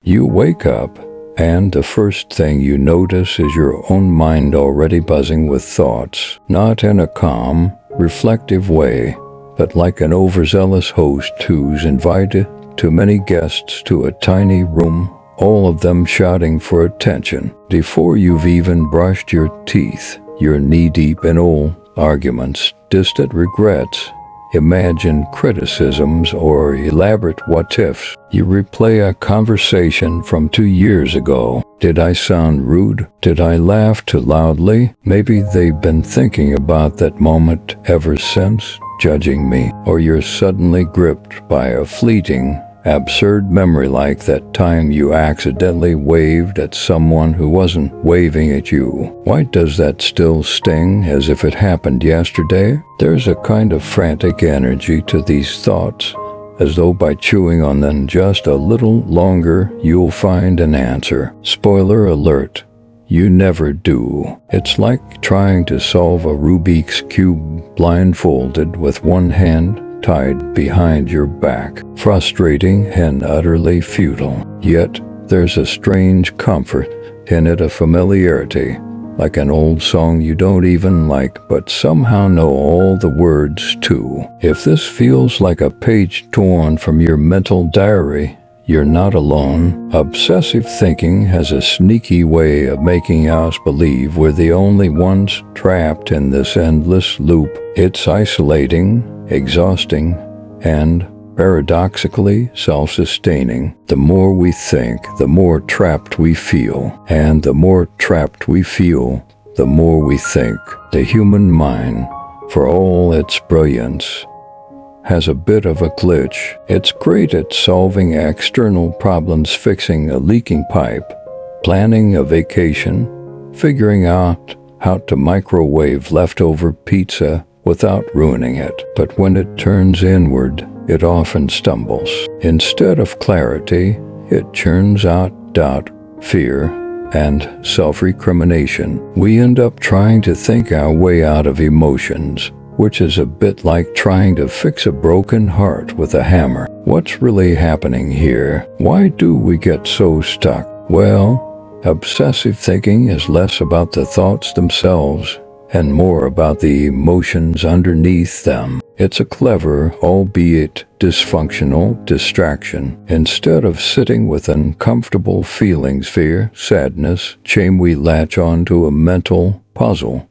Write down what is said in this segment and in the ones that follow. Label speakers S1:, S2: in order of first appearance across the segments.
S1: You wake up, and the first thing you notice is your own mind already buzzing with thoughts, not in a calm, reflective way, but like an overzealous host who's invited too many guests to a tiny room, all of them shouting for attention. Before you've even brushed your teeth, you're knee-deep in old arguments, distant regrets, imagined criticisms, or elaborate what-ifs. You replay a conversation from 2 years ago. Did I sound rude? Did I laugh too loudly? Maybe they've been thinking about that moment ever since, judging me. Or you're suddenly gripped by a fleeting, absurd memory like that time you accidentally waved at someone who wasn't waving at you. Why does that still sting as if it happened yesterday? There's a kind of frantic energy to these thoughts, as though by chewing on them just a little longer you'll find an answer. Spoiler alert, you never do. It's like trying to solve a Rubik's Cube blindfolded with one hand tied behind your back. Frustrating and utterly futile. Yet, there's a strange comfort in it, a familiarity, like an old song you don't even like, but somehow know all the words to. If this feels like a page torn from your mental diary, you're not alone. Obsessive thinking has a sneaky way of making us believe we're the only ones trapped in this endless loop. It's isolating, exhausting, and paradoxically self-sustaining. The more we think, the more trapped we feel. And the more trapped we feel, the more we think. The human mind, for all its brilliance, has a bit of a glitch. It's great at solving external problems, fixing a leaking pipe, planning a vacation, figuring out how to microwave leftover pizza without ruining it. But when it turns inward, it often stumbles. Instead of clarity, it churns out doubt, fear, and self-recrimination. We end up trying to think our way out of emotions, which is a bit like trying to fix a broken heart with a hammer. What's really happening here? Why do we get so stuck? Well, obsessive thinking is less about the thoughts themselves and more about the emotions underneath them. It's a clever, albeit dysfunctional, distraction. Instead of sitting with uncomfortable feelings, fear, sadness, shame, we latch onto a mental puzzle,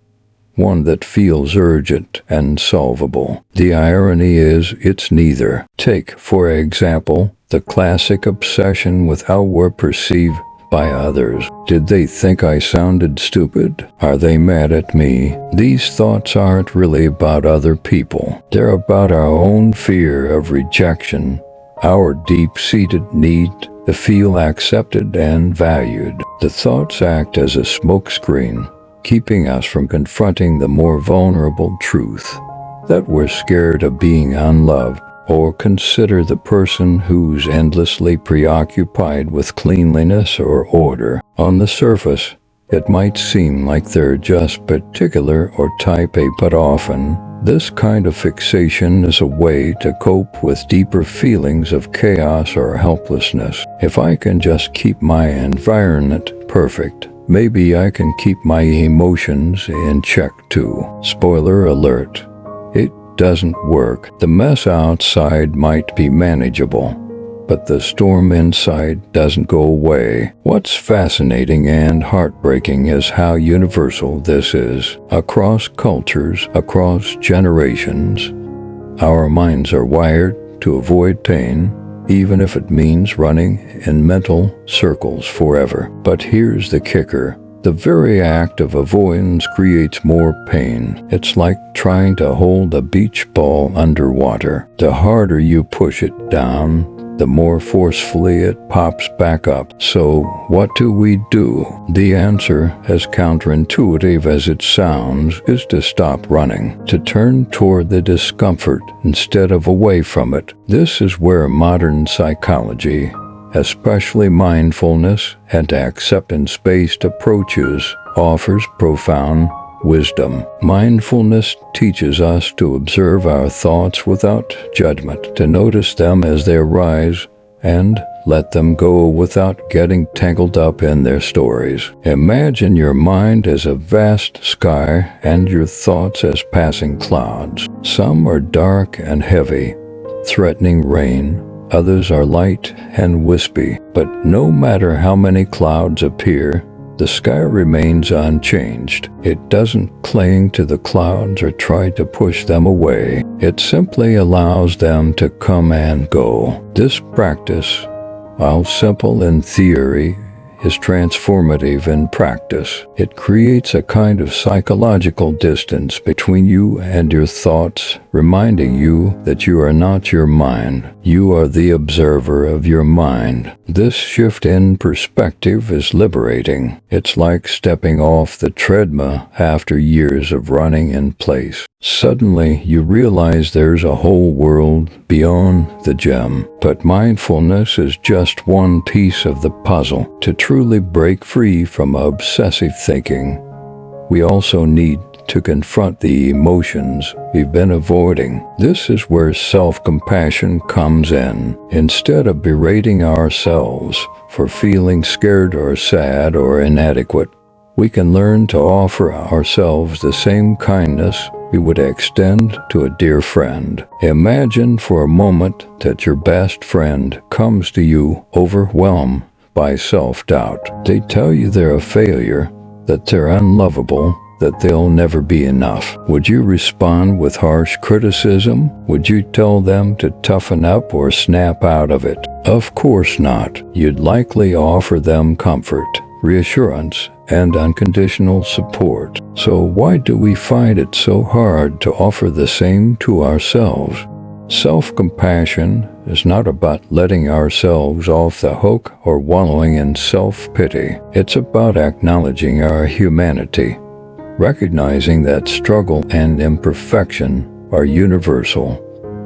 S1: one that feels urgent and solvable. The irony is, it's neither. Take, for example, the classic obsession with how we're perceived by others. Did they think I sounded stupid? Are they mad at me? These thoughts aren't really about other people. They're about our own fear of rejection, our deep-seated need to feel accepted and valued. The thoughts act as a smokescreen, keeping us from confronting the more vulnerable truth that we're scared of being unloved. Or consider the person who's endlessly preoccupied with cleanliness or order. On the surface, it might seem like they're just particular or type A, but often, this kind of fixation is a way to cope with deeper feelings of chaos or helplessness. If I can just keep my environment perfect, maybe I can keep my emotions in check too. Spoiler alert. It doesn't work. The mess outside might be manageable, but the storm inside doesn't go away. What's fascinating and heartbreaking is how universal this is. Across cultures, across generations, our minds are wired to avoid pain, even if it means running in mental circles forever. But here's the kicker. The very act of avoidance creates more pain. It's like trying to hold a beach ball underwater. The harder you push it down, the more forcefully it pops back up. So what do we do? The answer, as counterintuitive as it sounds, is to stop running, to turn toward the discomfort instead of away from it. This is where modern psychology, especially mindfulness and acceptance-based approaches, offers profound wisdom. Mindfulness teaches us to observe our thoughts without judgment, to notice them as they arise and let them go without getting tangled up in their stories. Imagine your mind as a vast sky and your thoughts as passing clouds. Some are dark and heavy, threatening rain. Others are light and wispy. But no matter how many clouds appear, the sky remains unchanged. It doesn't cling to the clouds or try to push them away. It simply allows them to come and go. This practice, while simple in theory, is transformative in practice. It creates a kind of psychological distance between you and your thoughts, reminding you that you are not your mind. You are the observer of your mind. This shift in perspective is liberating. It's like stepping off the treadmill after years of running in place. Suddenly, you realize there's a whole world beyond the gym. But mindfulness is just one piece of the puzzle. To truly break free from obsessive thinking, we also need to confront the emotions we've been avoiding. This is where self-compassion comes in. Instead of berating ourselves for feeling scared or sad or inadequate, we can learn to offer ourselves the same kindness we would extend to a dear friend. Imagine for a moment that your best friend comes to you overwhelmed by self-doubt. They tell you they're a failure, that they're unlovable, that they'll never be enough. Would you respond with harsh criticism? Would you tell them to toughen up or snap out of it? Of course not. You'd likely offer them comfort, reassurance, and unconditional support. So why do we find it so hard to offer the same to ourselves? Self-compassion is not about letting ourselves off the hook or wallowing in self-pity. It's about acknowledging our humanity, recognizing that struggle and imperfection are universal,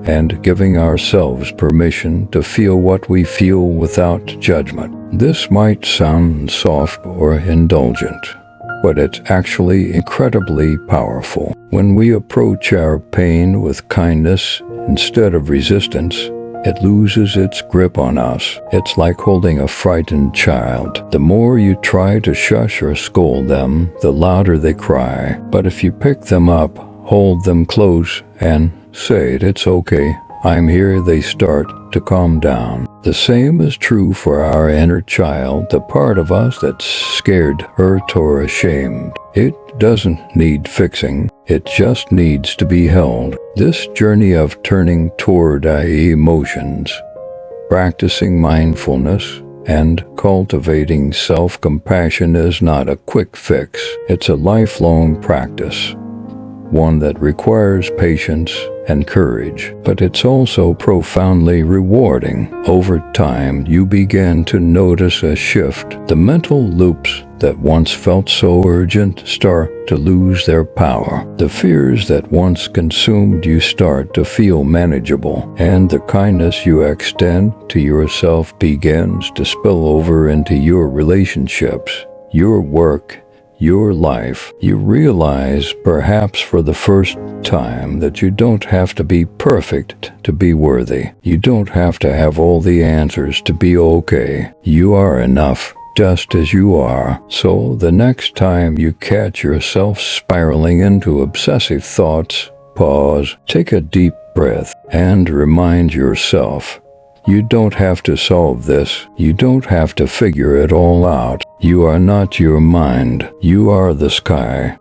S1: and giving ourselves permission to feel what we feel without judgment. This might sound soft or indulgent, but it's actually incredibly powerful. When we approach our pain with kindness instead of resistance, it loses its grip on us. It's like holding a frightened child. The more you try to shush or scold them, the louder they cry. But if you pick them up, hold them close, and say, "It's okay, I'm here," they start to calm down. The same is true for our inner child, the part of us that's scared, hurt, or ashamed. It doesn't need fixing. It just needs to be held. This journey of turning toward our emotions, practicing mindfulness, and cultivating self-compassion is not a quick fix. It's a lifelong practice, one that requires patience and courage, but it's also profoundly rewarding. Over time, you begin to notice a shift. The mental loops that once felt so urgent start to lose their power. The fears that once consumed you start to feel manageable, and the kindness you extend to yourself begins to spill over into your relationships, your work, your life. You realize, perhaps for the first time, that you don't have to be perfect to be worthy. You don't have to have all the answers to be okay. You are enough, just as you are. So the next time you catch yourself spiraling into obsessive thoughts, pause, take a deep breath, and remind yourself, you don't have to solve this. You don't have to figure it all out. You are not your mind. You are the sky.